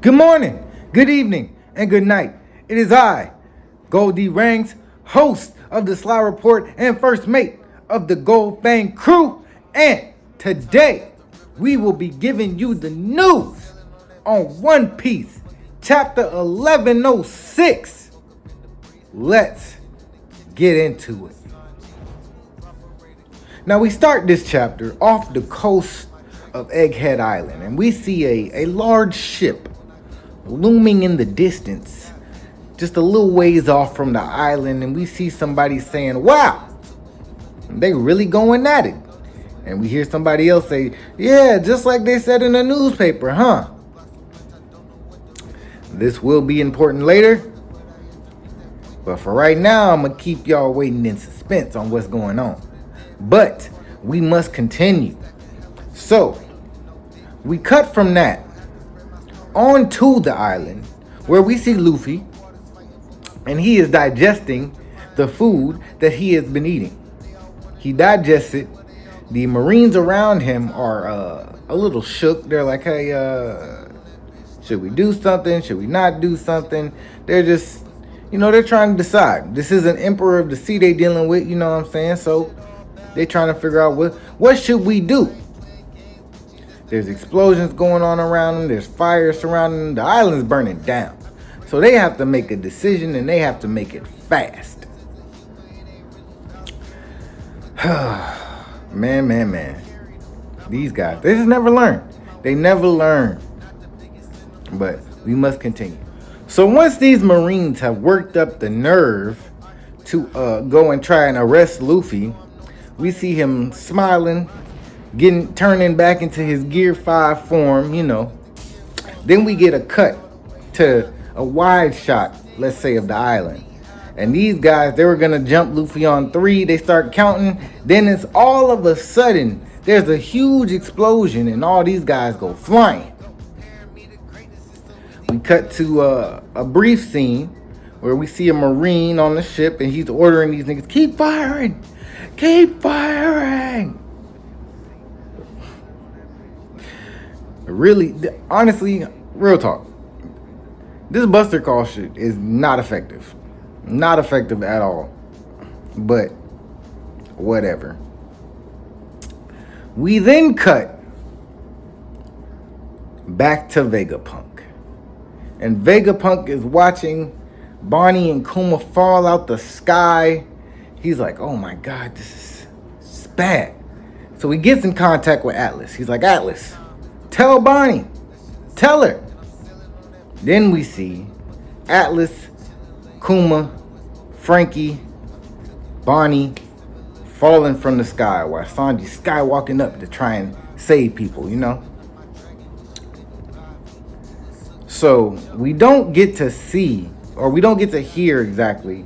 Good morning, good evening, and good night. It is I, Goldie Ranks, host of the Sly Report and first mate of the Gold Fang crew. And today, we will be giving you the news on One Piece, chapter 1106. Let's get into it. Now, we start this chapter off the coast of Egghead Island, and we see a large ship looming in the distance, just a little ways off from the island, and we see somebody saying, "Wow, they really going at it." And we hear somebody else say, "Yeah, just like they said in the newspaper, huh?" This will be important later, but for right now, I'm gonna keep y'all waiting in suspense on what's going on. But we must continue. So, we cut from that onto the island where we see Luffy, and he is digesting the food that he has been eating. He digests it. The Marines around him are a little shook. They're like, "Hey, should we do something? Should we not do something?" They're just, they're trying to decide. This is an Emperor of the Sea they dealing with, you know what I'm saying? So they're trying to figure out what should we do. There's explosions going on around them. There's fire surrounding them. The island's burning down. So they have to make a decision, and they have to make it fast. Man. These guys, they just never learn. They never learn. But we must continue. So once these Marines have worked up the nerve to go and try and arrest Luffy, we see him smiling, turning back into his Gear 5 form, Then we get a cut to a wide shot, let's say, of the island. And these guys, they were going to jump Luffy on 3. They start counting. Then it's all of a sudden, there's a huge explosion and all these guys go flying. We cut to a brief scene where we see a Marine on the ship and he's ordering these niggas, "Keep firing! Keep firing!" Really, honestly, real talk, this Buster Call shit is not effective. Not effective at all. But whatever. We then cut back to Vegapunk. And Vegapunk is watching Bonnie and Kuma fall out the sky. He's like, "Oh my God, this is bad." So he gets in contact with Atlas. He's like, "Atlas, tell Bonnie. Tell her." Then we see Atlas, Kuma, Frankie, Bonnie falling from the sky while Sanji's skywalking up to try and save people, So we don't get to see, or we don't get to hear exactly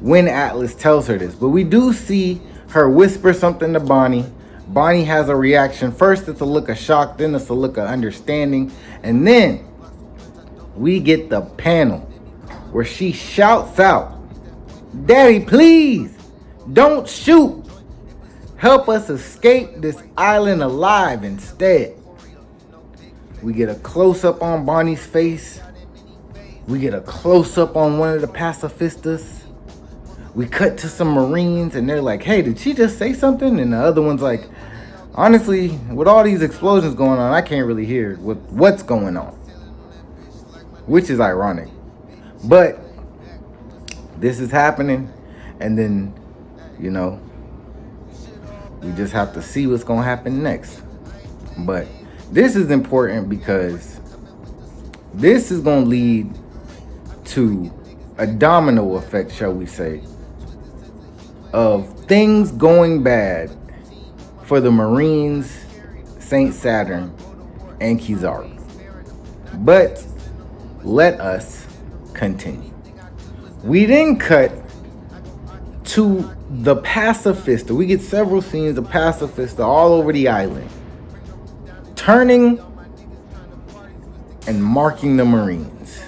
when Atlas tells her this, but we do see her whisper something to Bonnie. Bonnie has a reaction. First, it's a look of shock, then it's a look of understanding, and then we get the panel where she shouts out, "Daddy, please, don't shoot. Help us escape this island alive instead." We get a close-up on Bonnie's face. We get a close-up on one of the pacifistas. We cut to some Marines, and they're like, "Hey, did she just say something?" And the other one's like, "Honestly, with all these explosions going on, I can't really hear what's going on." Which is ironic. But this is happening, and then, we just have to see what's going to happen next. But this is important because this is going to lead to a domino effect, shall we say, of things going bad for the Marines, Saint Saturn, and Kizaru. But let us continue. We then cut to the pacifista. We get several scenes of pacifista all over the island, turning and marking the Marines.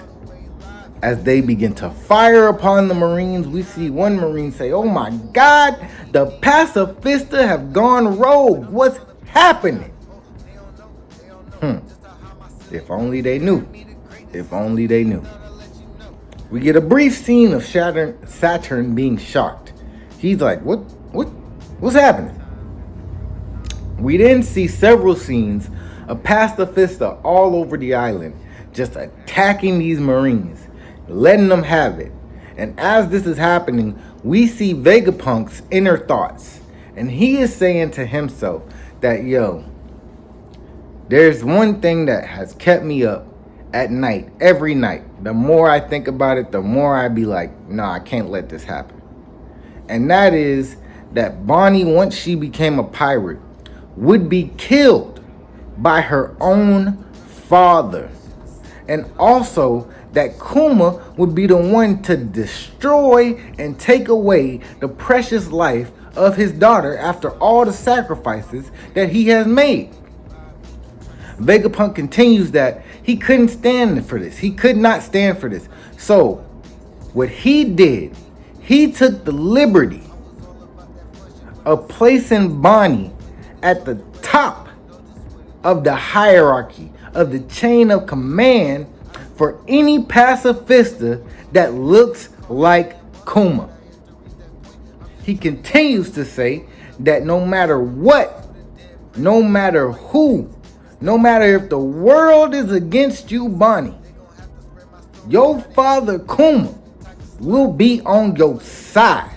As they begin to fire upon the Marines, we see one Marine say, "Oh my God, the pacifista have gone rogue. What's happening?" If only they knew. If only they knew. We get a brief scene of Saturn being shocked. He's like, what's happening? We then see several scenes of pacifista all over the island, just attacking these Marines, letting them have it. And as this is happening, we see Vegapunk's inner thoughts. And he is saying to himself that, yo, there's one thing that has kept me up at night, every night. The more I think about it, the more I be like, nah, I can't let this happen. And that is that Bonnie, once she became a pirate, would be killed by her own father. And also that Kuma would be the one to destroy and take away the precious life of his daughter after all the sacrifices that he has made. Vegapunk continues that he couldn't stand for this. He could not stand for this. So what he did, he took the liberty of placing Bonnie at the top of the hierarchy, of the chain of command for any pacifista that looks like Kuma. He continues to say that no matter what, no matter who, no matter if the world is against you, Bonnie, your father Kuma will be on your side.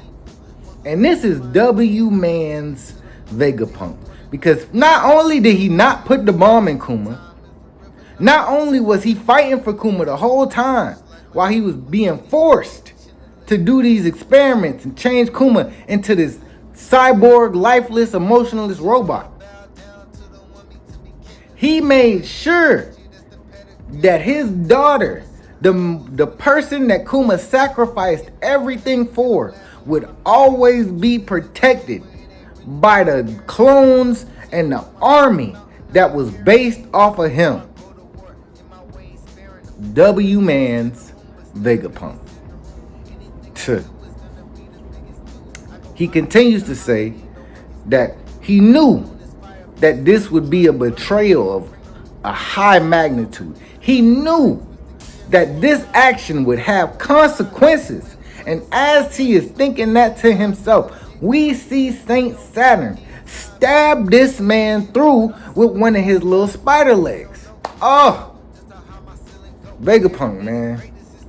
And this is Manz VegaPunk. Because not only did he not put the bomb in Kuma, not only was he fighting for Kuma the whole time while he was being forced to do these experiments and change Kuma into this cyborg, lifeless, emotionless robot. He made sure that his daughter, the person that Kuma sacrificed everything for, would always be protected by the clones and the army that was based off of him. Manz VegaPunk. He continues to say that he knew that this would be a betrayal of a high magnitude. He knew that this action would have consequences. And as he is thinking that to himself, we see Saint Saturn stab this man through with one of his little spider legs. Oh, VegaPunk, man.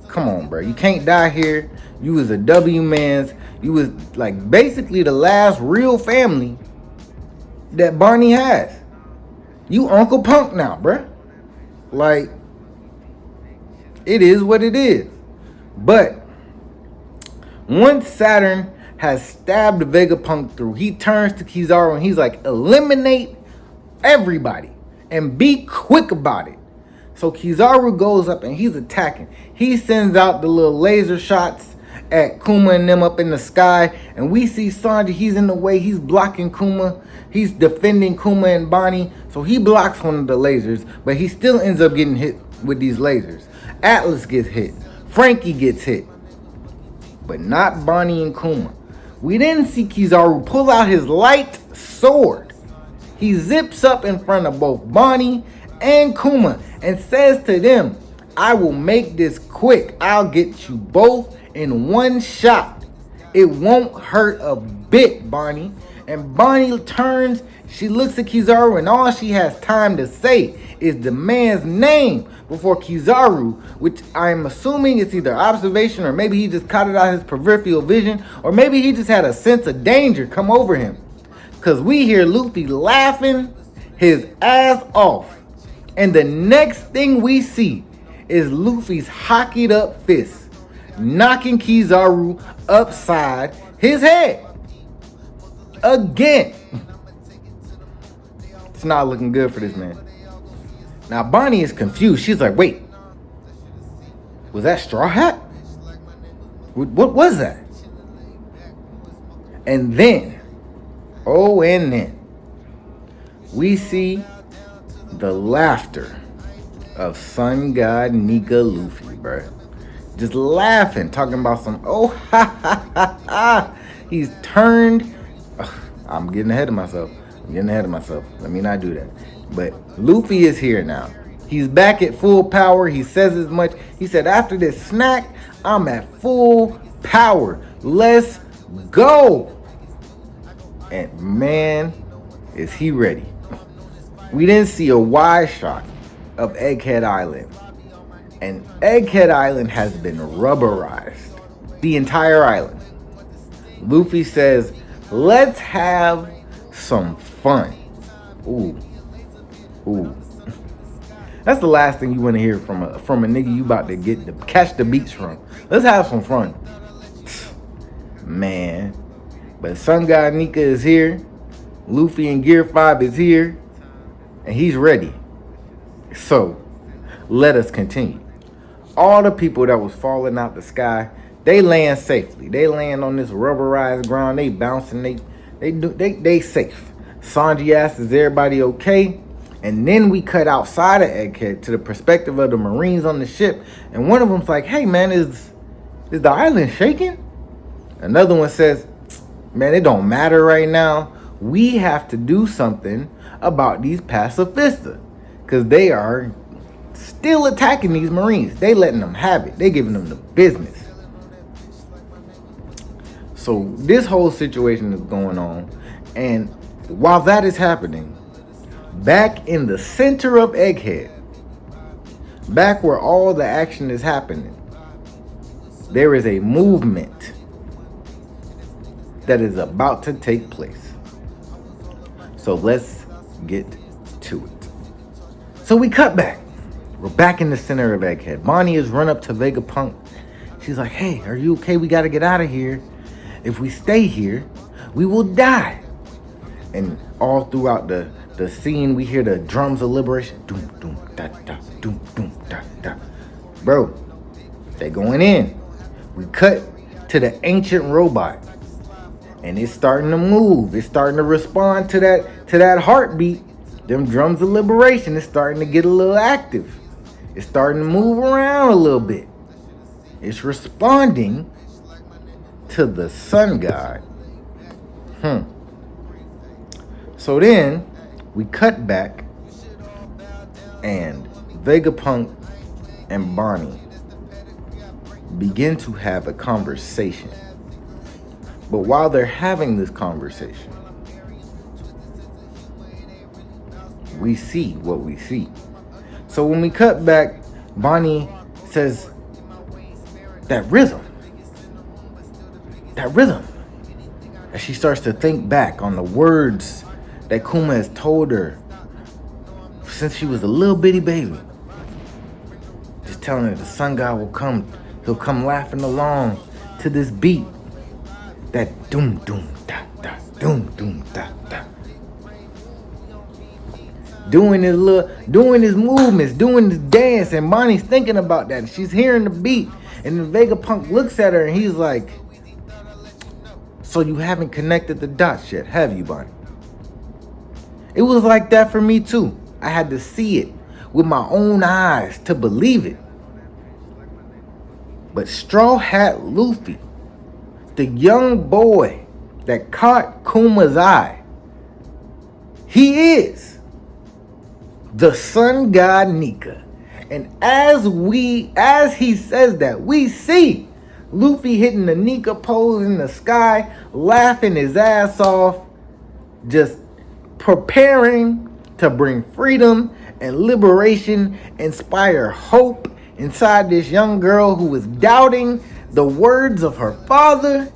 Come on, bro. You can't die here. You was a Man's. You was like basically the last real family that Barney has. You Uncle Punk now, bruh. Like, it is what it is. But once Saturn has stabbed Vegapunk through, he turns to Kizaru and he's like, eliminate everybody and be quick about it. So Kizaru goes up and he's attacking. He sends out the little laser shots at Kuma and them up in the sky. And we see Sanji, he's in the way. He's blocking Kuma. He's defending Kuma and Bonnie. So he blocks one of the lasers, but he still ends up getting hit with these lasers. Atlas gets hit. Frankie gets hit. But not Bonnie and Kuma. We then see Kizaru pull out his light sword. He zips up in front of both Bonnie and Kuma and says to them, I will make this quick. I'll get you both in one shot. It won't hurt a bit, Bonnie. And Bonnie turns, she looks at Kizaru, and all she has time to say is the man's name before Kizaru, which I'm assuming it's either observation or maybe he just caught it out of his peripheral vision, or maybe he just had a sense of danger come over him. Because we hear Luffy laughing his ass off. And the next thing we see is Luffy's hockeyed up fist knocking Kizaru upside his head. Again. It's not looking good for this man. Now Bonnie is confused. She's like, wait. Was that Straw Hat? What was that? And then, we see the laughter of Sun God Nika Luffy, bro. Just laughing, talking about some, he's turned. I'm getting ahead of myself. Let me not do that. But Luffy is here now. He's back at full power. He says as much. He said, after this snack, I'm at full power. Let's go. And man, is he ready. We didn't see a wide shot of Egghead Island. And Egghead Island has been rubberized. The entire island. Luffy says, let's have some fun. Ooh. Ooh. That's the last thing you want to hear from a nigga you about to get to catch the beats from. Let's have some fun. Man. But Sun God Nika is here. Luffy in Gear 5 is here. And he's ready. So, let us continue. All the people that was falling out the sky, they land safely. They land on this rubberized ground. They bouncing. They safe. Sanji asks, is everybody okay? And then we cut outside of Egghead to the perspective of the Marines on the ship. And one of them's like, hey man, is the island shaking? Another one says, man, it don't matter right now. We have to do something about these pacifistas. Because they are still attacking these Marines. They letting them have it. They giving them the business. So this whole situation is going on. And while that is happening, back in the center of Egghead, back where all the action is happening, there is a movement that is about to take place. So let's get to it. So we cut back. We're back in the center of Egghead. Bonnie has run up to VegaPunk. She's like, hey, are you okay? We got to get out of here. If we stay here, we will die. And all throughout the scene, we hear the drums of liberation. Doom, doom, da, da, doom, doom, da, da. Bro, they going in. We cut to the ancient robot. And it's starting to move. It's starting to respond to that heartbeat. Them drums of liberation is starting to get a little active. It's starting to move around a little bit. It's responding to the sun god. So then we cut back and VegaPunk and Bonnie begin to have a conversation. But while they're having this conversation, we see what we see. So when we cut back, Bonnie says, that rhythm. As she starts to think back on the words that Kuma has told her since she was a little bitty baby. Just telling her the sun god will come. He'll come laughing along to this beat. That doom doom da da, doom doom da da. Doing his movements, doing his dance, and Bonnie's thinking about that. She's hearing the beat, and then VegaPunk looks at her and he's like, so you haven't connected the dots yet, have you, Bonnie? It was like that for me too. I had to see it with my own eyes to believe it. But Straw Hat Luffy, the young boy that caught Kuma's eye, he is the sun god Nika. And as he says that, we see Luffy hitting the Nika pose in the sky, laughing his ass off, just preparing to bring freedom and liberation, inspire hope inside this young girl who was doubting the words of her father.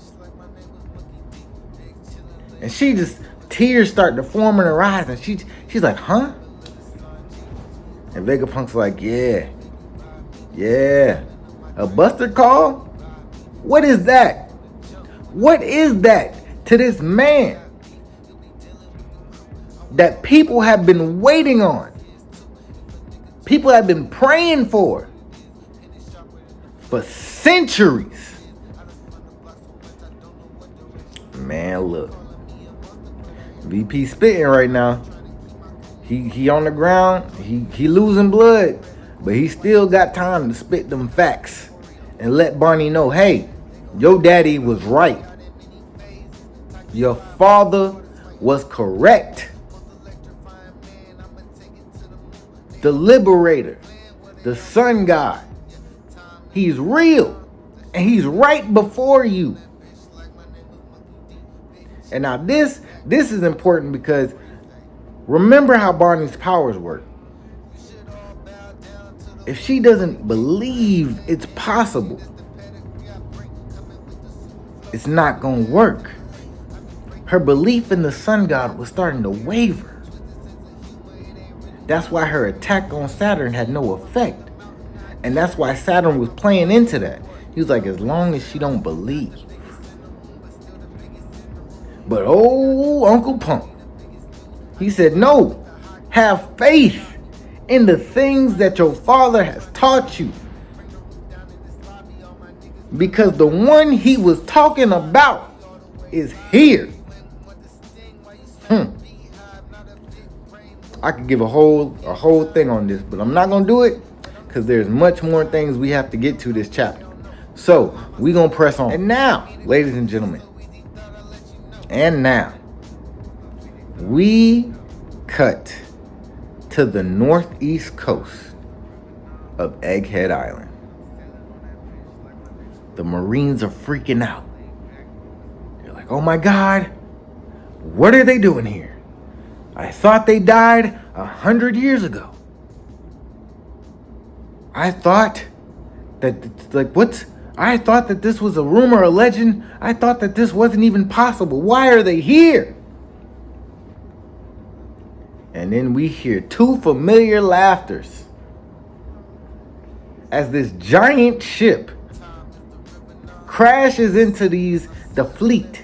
And she just, tears start to form in her eyes, and she's like, huh? And VegaPunk's like, yeah. A Buster call? What is that? What is that to this man that people have been waiting on? People have been praying for centuries. Man, look. VP spitting right now. He on the ground. He losing blood. But he still got time to spit them facts and let Barney know, hey, your daddy was right. Your father was correct. the liberator, the sun god. He's real, and he's right before you. And now this is important because remember how Barney's powers work. If she doesn't believe it's possible, it's not going to work. Her belief in the sun god was starting to waver. That's why her attack on Saturn had no effect. And that's why Saturn was playing into that. He was like, as long as she don't believe. But oh, Uncle Punk, he said, no, have faith in the things that your father has taught you. Because the one he was talking about is here. I could give a whole thing on this, but I'm not going to do it because there's much more things we have to get to this chapter. So we're going to press on. And now, ladies and gentlemen, we cut to the northeast coast of Egghead Island. The Marines are freaking out. They're like, oh my God, what are they doing here? I thought they died 100 years ago. I thought that, I thought that this was a rumor, a legend. I thought that this wasn't even possible. Why are they here? And then we hear two familiar laughters as this giant ship crashes into the fleet,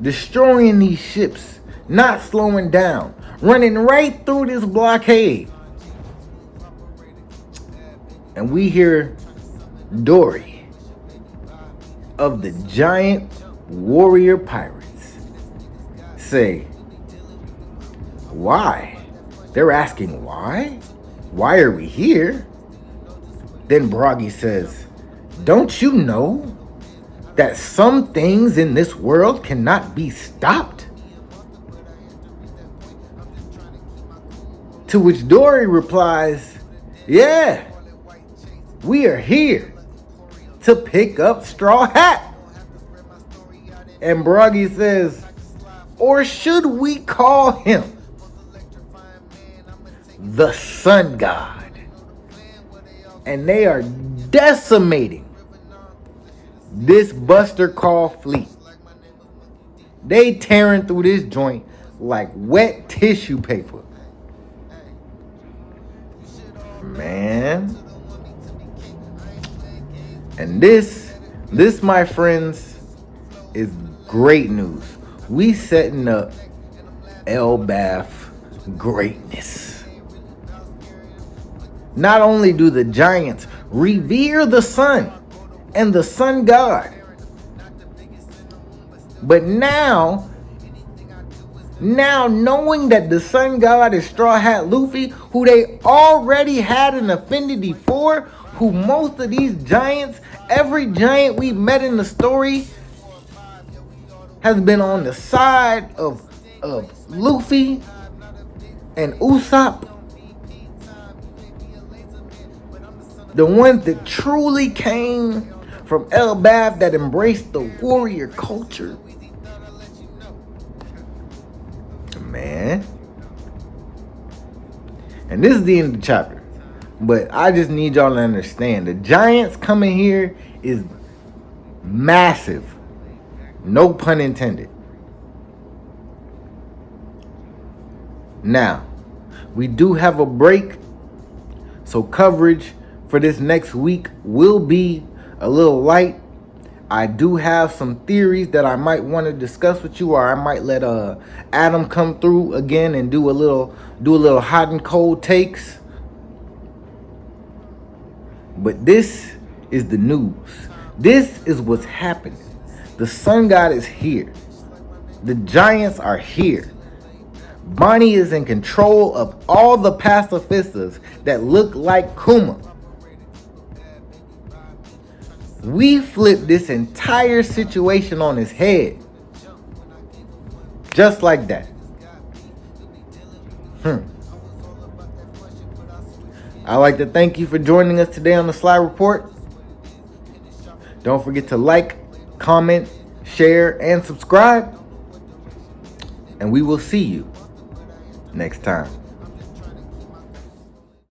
destroying these ships, not slowing down, running right through this blockade. And we hear Dory of the giant warrior pirates say, why? They're asking why? Why are we here? Then Broggy says, don't you know that some things in this world cannot be stopped? To which Dory replies, yeah, we are here to pick up Straw Hat. And Broggy says, or should we call him the Sun God? And they are decimating this Buster Call fleet. They tearing through this joint like wet tissue paper. Man. And this, my friends, is great news. We setting up Elbaf greatness. Not only do the giants revere the sun and the sun god, but now knowing that the sun god is Straw Hat Luffy, who they already had an affinity for, who most of these giants, every giant we met in the story has been on the side of Luffy and Usopp. The ones that truly came from Elbaf, that embraced the warrior culture. Man. And this is the end of the chapter. But I just need y'all to understand, the giants coming here is massive. No pun intended. Now, we do have a break, so coverage for this next week will be a little light. I do have some theories that I might want to discuss with you, or I might let Adam come through again and do a little hot and cold takes. But this is the news. This is what's happening. The sun god is here. The giants are here. Bonnie is in control of all the pacifistas that look like Kuma. We flipped this entire situation on his head. Just like that. I'd like to thank you for joining us today on the Sly Report. Don't forget to like, comment, share, and subscribe. And we will see you next time.